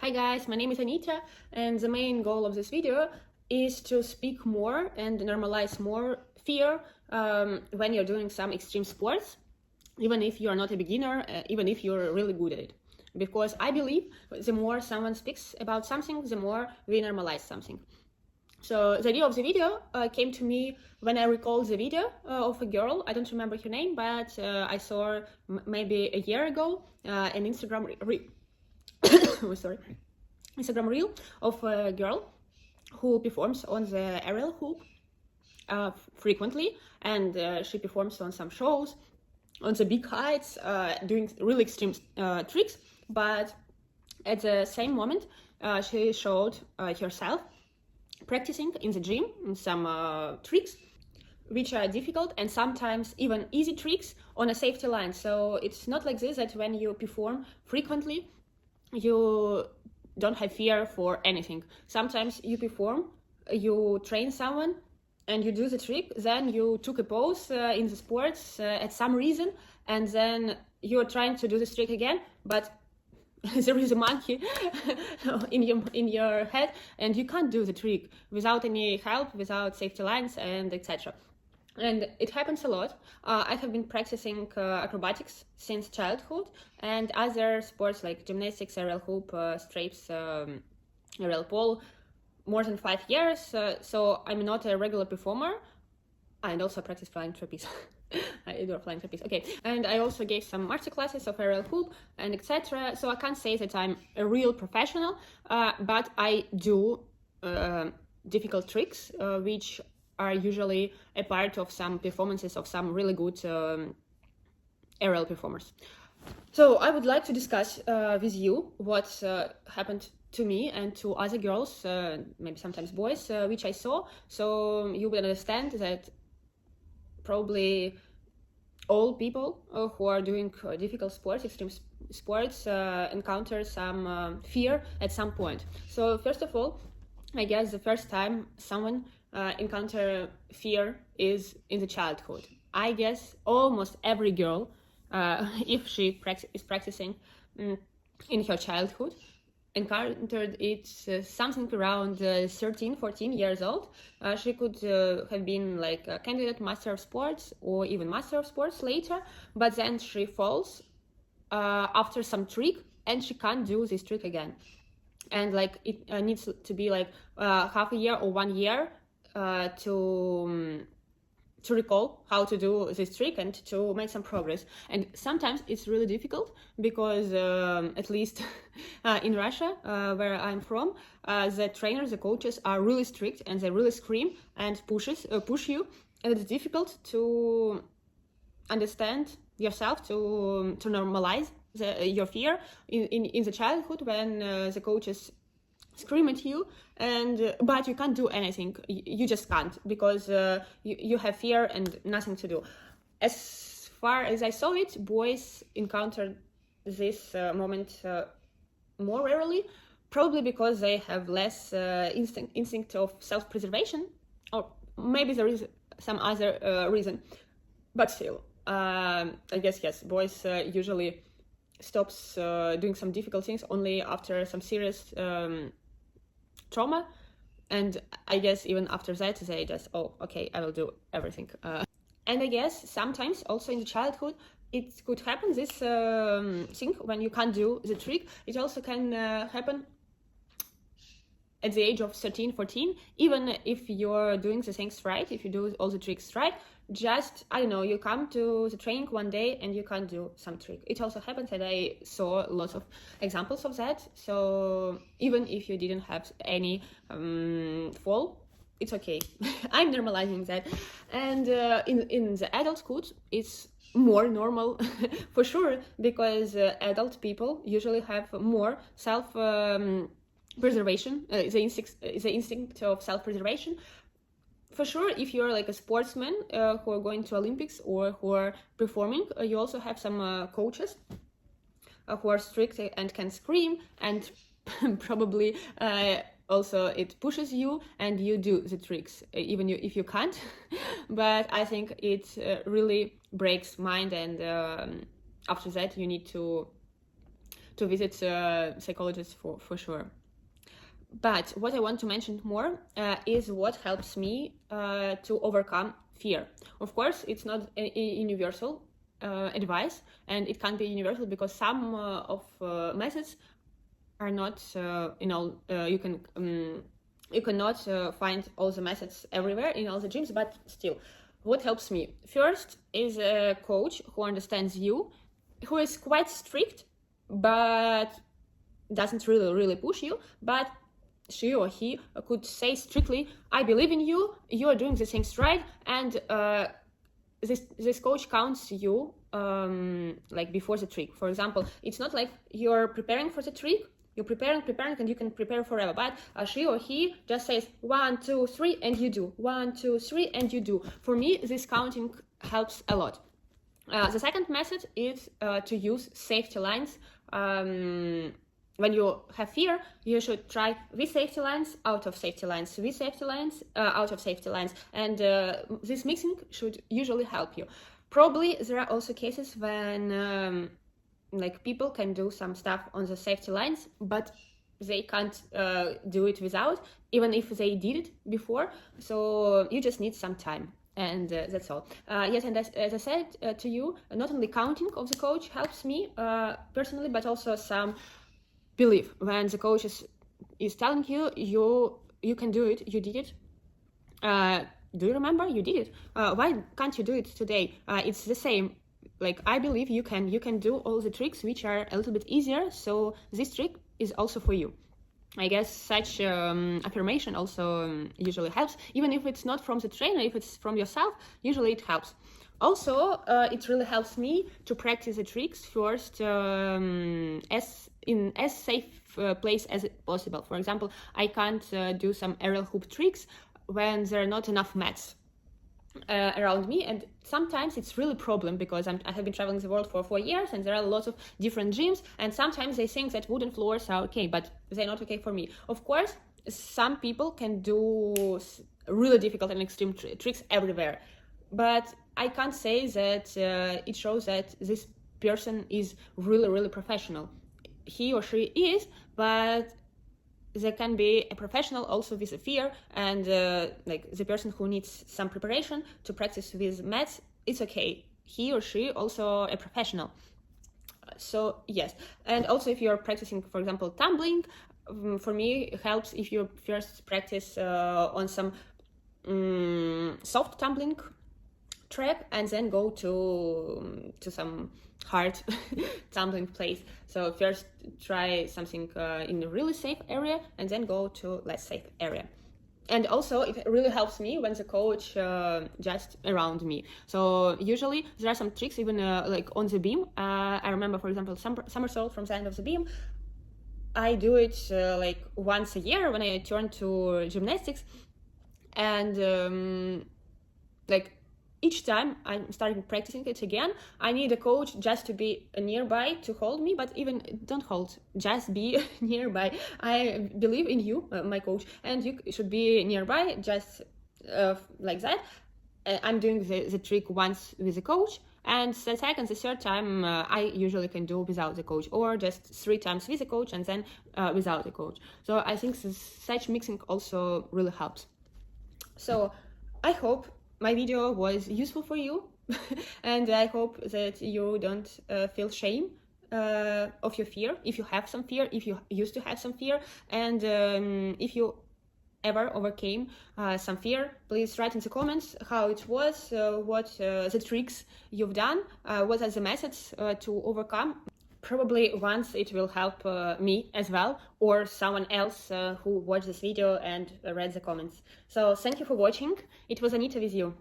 Hi guys, my name is Anita, and the main goal of this video is to speak more and normalize more fear when you're doing some extreme sports, even if you are not a beginner, even if you're really good at it. Because I believe the more someone speaks about something, the more we normalize something. So the idea of the video came to me when I recalled the video of a girl. I don't remember her name, but I saw her maybe a year ago an Instagram Instagram reel of a girl who performs on the aerial hoop frequently, and she performs on some shows on the big heights, doing really extreme tricks. But at the same moment, she showed herself practicing in the gym some tricks which are difficult and sometimes even easy tricks on a safety line. So it's not like this, that when you perform frequently you don't have fear for anything. Sometimes you perform, you train someone and you do the trick, then you took a pose in the sports at some reason, and then you're trying to do this trick again, but there is a monkey in your head and you can't do the trick without any help, without safety lines and etc. And it happens a lot. I have been practicing acrobatics since childhood, and other sports like gymnastics, aerial hoop, strapes, aerial pole, more than 5 years. So I'm not a regular performer. And also practice flying trapeze. I adore flying trapeze. Okay, and I also gave some master classes of aerial hoop and etc. So I can't say that I'm a real professional, but I do difficult tricks, which are usually a part of some performances of some really good aerial performers. So I would like to discuss with you what happened to me and to other girls, maybe sometimes boys, which I saw, so you will understand that probably all people who are doing difficult sports, extreme sports, encounter some fear at some point. So first of all, I guess the first time someone encounter fear is in the childhood. I guess almost every girl, if she is practicing in her childhood, encountered it something around 13, 14 years old. She could have been like a candidate master of sports or even master of sports later, but then she falls after some trick and she can't do this trick again. And like it needs to be like half a year or 1 year to recall how to do this trick and to make some progress. And sometimes it's really difficult because at least in Russia, where I'm from, the trainers, the coaches are really strict and they really scream and push you, and it's difficult to understand yourself, to normalize your fear in the childhood when the coaches scream at you, and but you can't do anything. You just can't, because you have fear and nothing to do. As far as I saw it, boys encountered this moment more rarely, probably because they have less instinct of self-preservation, or maybe there is some other reason, but still I guess yes, boys usually stops doing some difficult things only after some serious trauma, and I guess even after that they just, oh okay, I will do everything. And I guess sometimes also in the childhood it could happen, this thing when you can't do the trick. It also can happen at the age of 13, 14, even if you're doing the things right, if you do all the tricks right, just, I don't know, you come to the training one day and you can't do some trick. It also happens, and I saw lots of examples of that. So even if you didn't have any fall, it's okay. I'm normalizing that. And in the adulthood, it's more normal for sure, because adult people usually have more self-preservation, the instinct of self-preservation. For sure, if you're like a sportsman who are going to Olympics or who are performing, you also have some coaches who are strict and can scream, and probably also it pushes you and you do the tricks, even if you can't. But I think it really breaks mind, and after that you need to to visit psychologists for sure. But what I want to mention more is what helps me to overcome fear. Of course, it's not a universal advice, and it can't be universal because some of methods are not you cannot find all the methods everywhere in all the gyms, but still, what helps me first is a coach who understands you, who is quite strict but doesn't really push you, but she or he could say strictly, I believe in you, you are doing the things right, and this coach counts you like before the trick. For example, it's not like you're preparing for the trick, you're preparing, and you can prepare forever, but she or he just says 1, 2, 3 and you do 1, 2, 3 and you do. For me, this counting helps a lot. The second method is to use safety lines. When you have fear, you should try with safety lines, out of safety lines, with safety lines, out of safety lines, and this mixing should usually help you. Probably there are also cases when like people can do some stuff on the safety lines, but they can't do it without, even if they did it before, so you just need some time. And that's all. Yes, and as I said to you, not only counting of the coach helps me personally, but also some belief. When the coach is telling you, you can do it, you did it. Do you remember? You did it. Why can't you do it today? It's the same. Like, I believe you can do all the tricks which are a little bit easier, so this trick is also for you. I guess such affirmation also usually helps, even if it's not from the trainer, if it's from yourself, usually it helps. Also, it really helps me to practice the tricks first in as safe place as possible. For example, I can't do some aerial hoop tricks when there are not enough mats around me, and sometimes it's really a problem because I have been traveling the world for 4 years and there are lots of different gyms, and sometimes they think that wooden floors are okay, but they're not okay for me. Of course, some people can do really difficult and extreme tricks everywhere, but I can't say that it shows that this person is really professional. He or she is, but there can be a professional also with a fear, and like the person who needs some preparation to practice with mats, it's okay. He or she also a professional. So yes, and also if you're practicing, for example, tumbling, for me it helps if you first practice on some soft tumbling track and then go to some hard tumbling place. So first try something in a really safe area and then go to less safe area. And also it really helps me when the coach just around me. So usually there are some tricks even like on the beam. I remember, for example, somersault from the end of the beam. I do it like once a year when I turn to gymnastics, and like each time I'm starting practicing it again, I need a coach just to be nearby to hold me, but even don't hold, just be nearby. I believe in you, my coach, and you should be nearby, just like that. I'm doing the trick once with the coach, and the second, the third time I usually can do without the coach, or just 3 times with the coach and then without the coach. So I think such mixing also really helps. So I hope my video was useful for you, and I hope that you don't feel shame of your fear, if you have some fear, if you used to have some fear, and if you ever overcame some fear, please write in the comments how it was, what the tricks you've done, what are the methods to overcome. Probably once it will help me as well, or someone else who watched this video and read the comments. So thank you for watching. It was Anita with you.